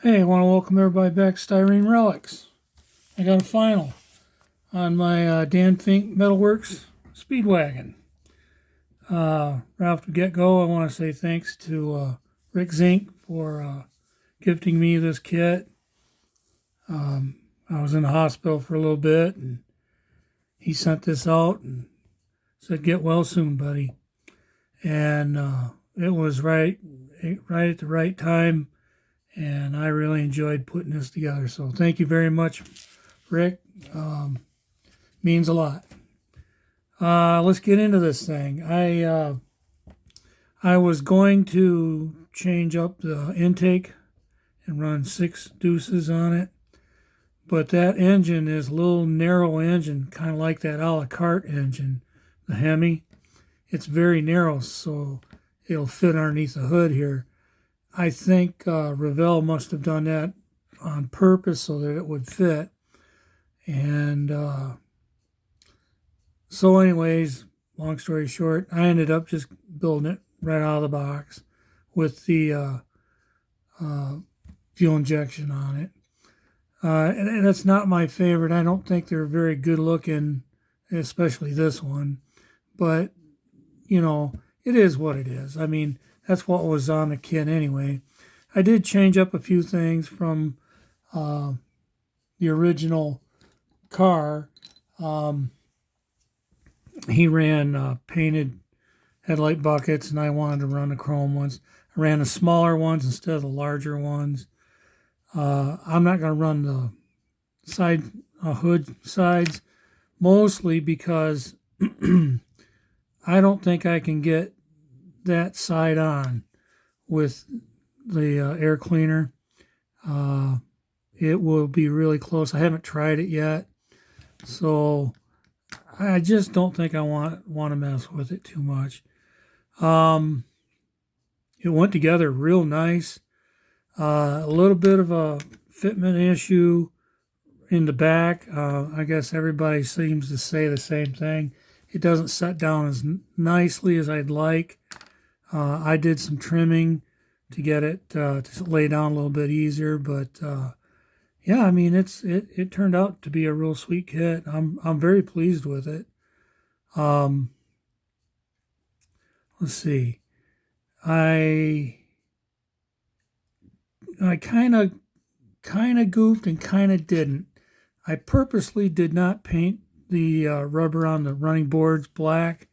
Hey, I want to welcome everybody back to Styrene Relics. I got a final on my Fink Metalworks Speedwagon. Right off the get-go, I want to say thanks to Rick Zinck for gifting me this kit. I was in the hospital for a little bit, and he sent this out and said, "Get well soon, buddy." And it was right at the right time, and I really enjoyed putting this together. So thank you very much, Rick. Means a lot. Let's get into this thing. I was going to change up the intake and run 6 deuces on it, but that engine is a little narrow engine, kind of like that a la carte engine, the Hemi. It's very narrow, so it'll fit underneath the hood here. I think Revell must have done that on purpose so that it would fit. And so anyways, long story short, I ended up just building it right out of the box with the fuel injection on it. And that's not my favorite. I don't think they're very good looking, especially this one. But, you know, it is what it is. I mean, that's what was on the kit anyway. I did change up a few things from the original car. He ran painted headlight buckets, and I wanted to run the chrome ones. I ran the smaller ones instead of the larger ones. I'm not going to run the side hood sides, mostly because I don't think I can get that side on with the air cleaner. It will be really close. I haven't tried it yet, so I just don't think I want to mess with it too much. It went together real nice. A little bit of a fitment issue in the back. I guess everybody seems to say the same thing. It doesn't set down as nicely as I'd like. I did some trimming to get it to lay down a little bit easier, but yeah, I mean it turned out to be a real sweet kit. I'm very pleased with it. Let's see. I kind of goofed and kind of didn't. I purposely did not paint the rubber on the running boards black.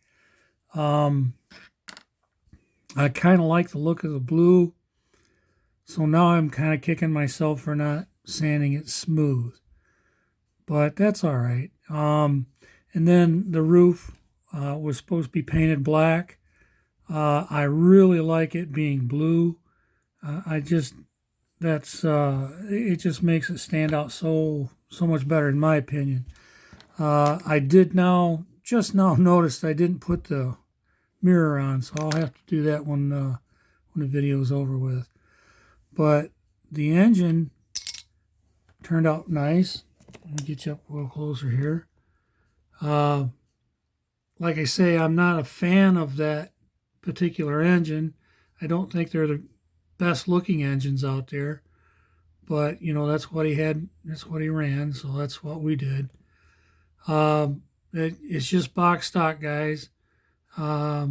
I kind of like the look of the blue, so now I'm kind of kicking myself for not sanding it smooth, but that's all right. And then the roof was supposed to be painted black. I really like it being blue. It just makes it stand out so much better in my opinion. I did just now noticed I didn't put the mirror on, so I'll have to do that when the video is over with. But the engine turned out nice. Let me get you up a little closer here. Like I say, I'm not a fan of that particular engine. I don't think they're the best looking engines out there, but you know, that's what he had, that's what he ran, so that's what we did. It's just box stock, guys. I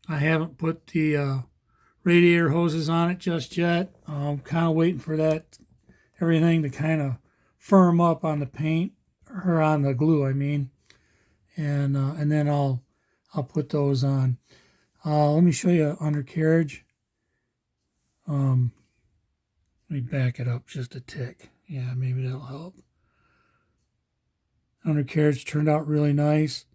haven't put the radiator hoses on it just yet. I'm kind of waiting for everything to kind of firm up on the paint, or on the glue, I mean, and then I'll put those on. Let me show you undercarriage. Let me back it up just a tick. Yeah, maybe that'll help. Undercarriage turned out really nice.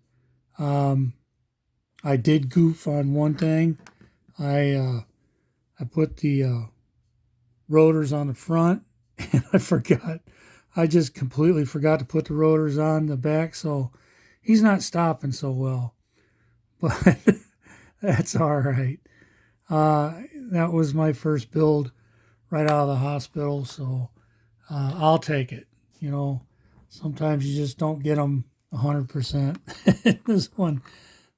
I did goof on one thing. I put the rotors on the front, and I forgot. I just completely forgot to put the rotors on the back, so he's not stopping so well. But that's all right. That was my first build right out of the hospital, so I'll take it. You know, sometimes you just don't get them 100%.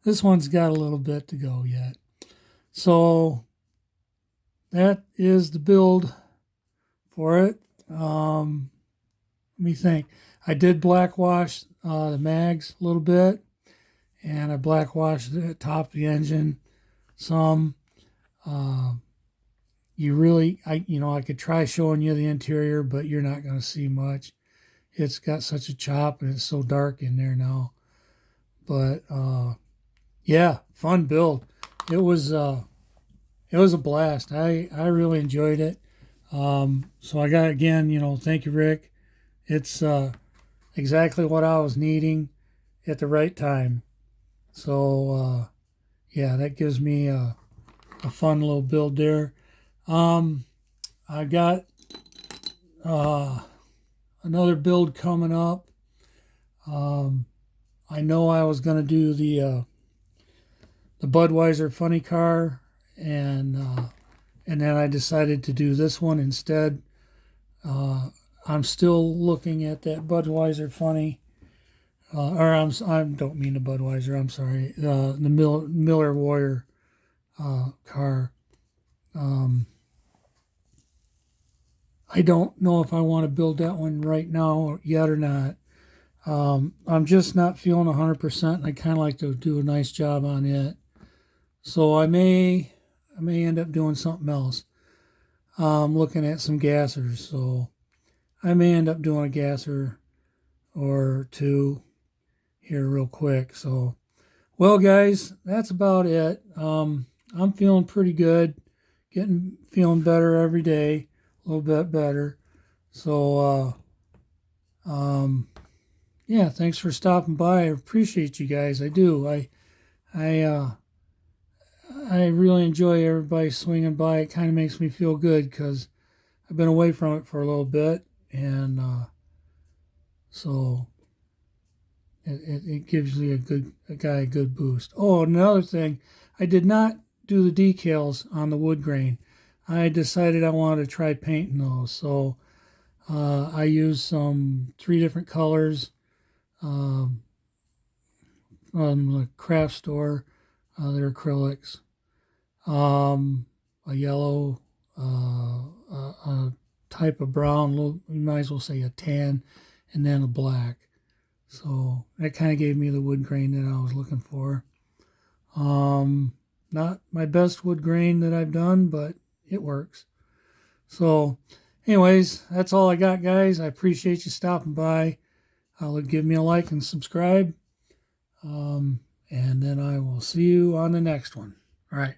This one's got a little bit to go yet. So that is the build for it. Let me think. I did black wash the mags a little bit, and I black washed the top of the engine some. You really, I could try showing you the interior, but you're not going to see much. It's got such a chop, and it's so dark in there now. But yeah, fun build. It was a blast. I really enjoyed it. So I got, again, thank you, Rick. It's exactly what I was needing at the right time. So yeah, that gives me a fun little build there. I got another build coming up. I know I was going to do the Budweiser funny car, and then I decided to do this one instead. I'm still looking at that Budweiser funny, or I don't mean the Budweiser. I'm sorry, the Miller Warrior car. I don't know if I want to build that one right now yet or not. I'm just not feeling 100%, and I kind of like to do a nice job on it. So I may end up doing something else. Looking at some gassers, so I may end up doing a gasser or two here real quick. So, well, guys, that's about it. I'm feeling pretty good, feeling better every day, a little bit better. So, yeah, thanks for stopping by. I appreciate you guys. I do. I really enjoy everybody swinging by. It kind of makes me feel good because I've been away from it for a little bit, and so it gives me a guy a good boost. Oh, another thing, I did not do the decals on the wood grain. I decided I wanted to try painting those, so I used three different colors from the craft store. They're acrylics. A yellow, a type of brown, you might as well say a tan, and then a black. So that kind of gave me the wood grain that I was looking for. Not my best wood grain that I've done, but it works. So anyways, that's all I got, guys. I appreciate you stopping by. Give me a like and subscribe. And then I will see you on the next one. All right.